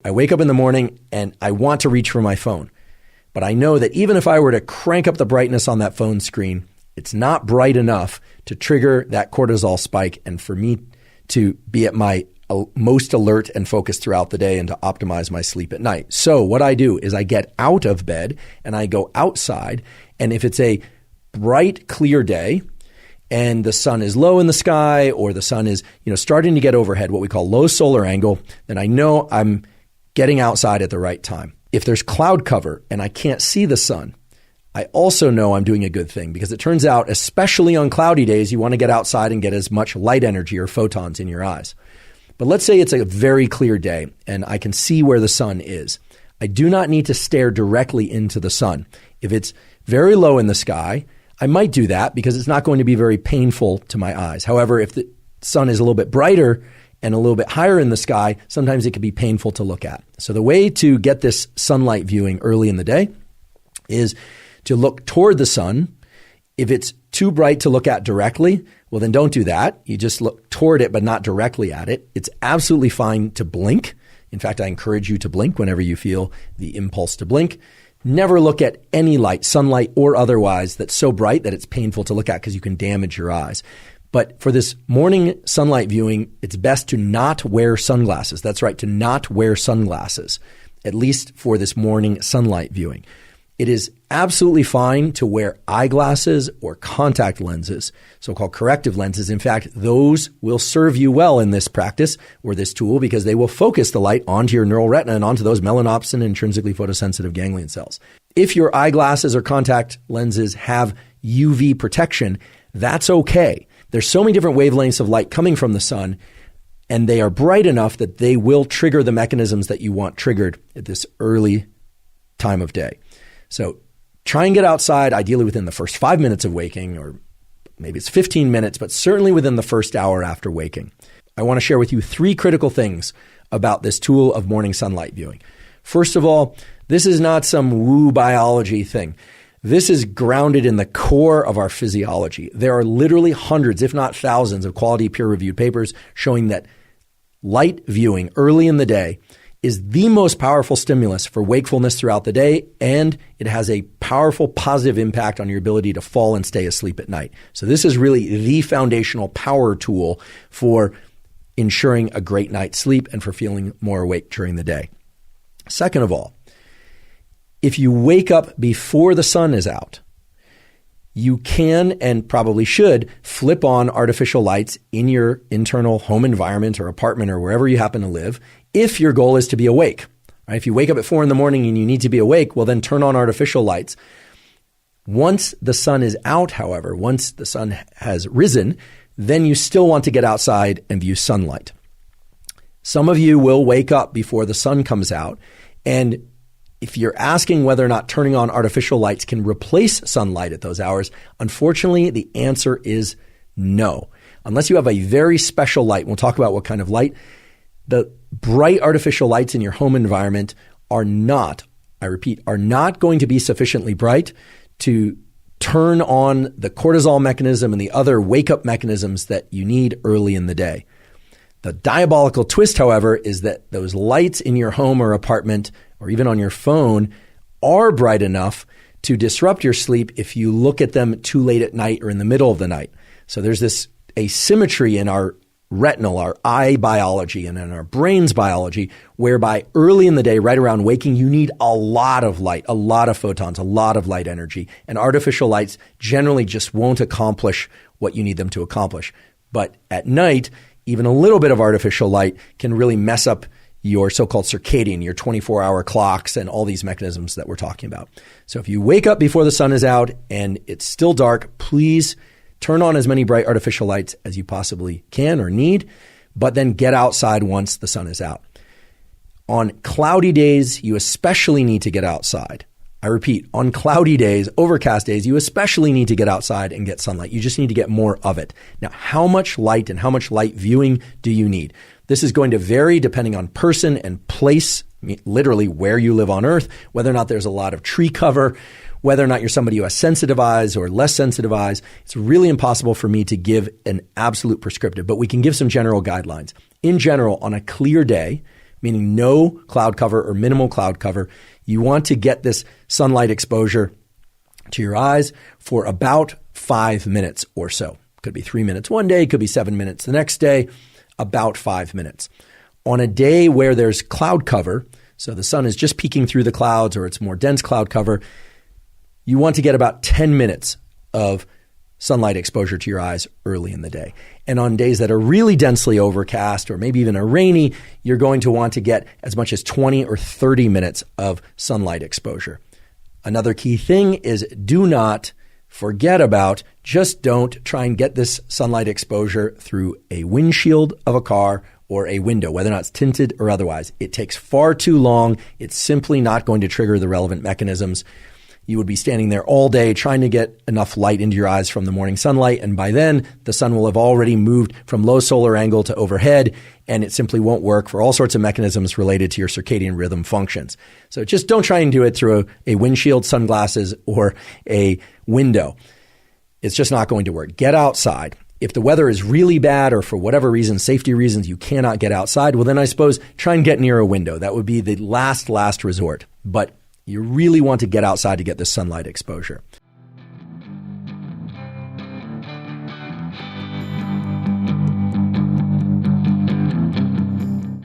I wake up in the morning and I want to reach for my phone. But I know that even if I were to crank up the brightness on that phone screen, it's not bright enough to trigger that cortisol spike and for me to be at my most alert and focused throughout the day and to optimize my sleep at night. So what I do is I get out of bed and I go outside. And if it's a bright, clear day and the sun is low in the sky or the sun is, starting to get overhead, what we call low solar angle, then I know I'm getting outside at the right time. If there's cloud cover and I can't see the sun, I also know I'm doing a good thing because it turns out, especially on cloudy days, you want to get outside and get as much light energy or photons in your eyes. But let's say it's a very clear day and I can see where the sun is. I do not need to stare directly into the sun. If it's very low in the sky, I might do that because it's not going to be very painful to my eyes. However, if the sun is a little bit brighter and a little bit higher in the sky, sometimes it can be painful to look at. So the way to get this sunlight viewing early in the day is to look toward the sun. If it's too bright to look at directly, well, then don't do that. You just look toward it, but not directly at it. It's absolutely fine to blink. In fact, I encourage you to blink whenever you feel the impulse to blink. Never look at any light, sunlight or otherwise, that's so bright that it's painful to look at because you can damage your eyes. But for this morning sunlight viewing, it's best to not wear sunglasses. That's right, to not wear sunglasses, at least for this morning sunlight viewing. It is absolutely fine to wear eyeglasses or contact lenses, so-called corrective lenses. In fact, those will serve you well in this practice or this tool because they will focus the light onto your neural retina and onto those melanopsin and intrinsically photosensitive ganglion cells. If your eyeglasses or contact lenses have UV protection, that's okay. There's so many different wavelengths of light coming from the sun, and they are bright enough that they will trigger the mechanisms that you want triggered at this early time of day. So try and get outside, ideally within the first 5 minutes of waking, or maybe it's 15 minutes, but certainly within the first hour after waking. I want to share with you 3 critical things about this tool of morning sunlight viewing. First of all, this is not some woo biology thing. This is grounded in the core of our physiology. There are literally hundreds, if not thousands, of quality peer-reviewed papers showing that light viewing early in the day is the most powerful stimulus for wakefulness throughout the day, and it has a powerful positive impact on your ability to fall and stay asleep at night. So this is really the foundational power tool for ensuring a great night's sleep and for feeling more awake during the day. Second of all, if you wake up before the sun is out, you can and probably should flip on artificial lights in your internal home environment or apartment or wherever you happen to live if your goal is to be awake. Right? If you wake up at 4 a.m. and you need to be awake, well, then turn on artificial lights. Once the sun is out, however, once the sun has risen, then you still want to get outside and view sunlight. Some of you will wake up before the sun comes out, and if you're asking whether or not turning on artificial lights can replace sunlight at those hours, unfortunately, the answer is no. Unless you have a very special light, we'll talk about what kind of light, the bright artificial lights in your home environment are not, I repeat, are not going to be sufficiently bright to turn on the cortisol mechanism and the other wake-up mechanisms that you need early in the day. The diabolical twist, however, is that those lights in your home or apartment or even on your phone are bright enough to disrupt your sleep if you look at them too late at night or in the middle of the night. So there's this asymmetry in our retinal, our eye biology, and in our brain's biology, whereby early in the day, right around waking, you need a lot of light, a lot of photons, a lot of light energy. And artificial lights generally just won't accomplish what you need them to accomplish. But at night, even a little bit of artificial light can really mess up your so-called circadian, your 24-hour clocks and all these mechanisms that we're talking about. So if you wake up before the sun is out and it's still dark, please turn on as many bright artificial lights as you possibly can or need, but then get outside once the sun is out. On cloudy days, you especially need to get outside. I repeat, on cloudy days, overcast days, you especially need to get outside and get sunlight. You just need to get more of it. Now, how much light and how much light viewing do you need? This is going to vary depending on person and place, literally where you live on Earth, whether or not there's a lot of tree cover, whether or not you're somebody who has sensitive eyes or less sensitive eyes. It's really impossible for me to give an absolute prescriptive, but we can give some general guidelines. In general, on a clear day, meaning no cloud cover or minimal cloud cover. You want to get this sunlight exposure to your eyes for about 5 minutes or so. Could be 3 minutes one day, could be 7 minutes the next day, about 5 minutes. On a day where there's cloud cover, so the sun is just peeking through the clouds or it's more dense cloud cover, you want to get about 10 minutes of sunlight exposure to your eyes early in the day. And on days that are really densely overcast or maybe even are rainy, you're going to want to get as much as 20 or 30 minutes of sunlight exposure. Another key thing is do not forget about, just don't try and get this sunlight exposure through a windshield of a car or a window, whether or not it's tinted or otherwise. It takes far too long. It's simply not going to trigger the relevant mechanisms. You would be standing there all day trying to get enough light into your eyes from the morning sunlight, and by then the sun will have already moved from low solar angle to overhead, and it simply won't work for all sorts of mechanisms related to your circadian rhythm functions. So just don't try and do it through a windshield, sunglasses, or a window. It's just not going to work. Get outside. If the weather is really bad or for whatever reason, safety reasons, you cannot get outside, well then I suppose try and get near a window. That would be the last resort. But you really want to get outside to get this sunlight exposure.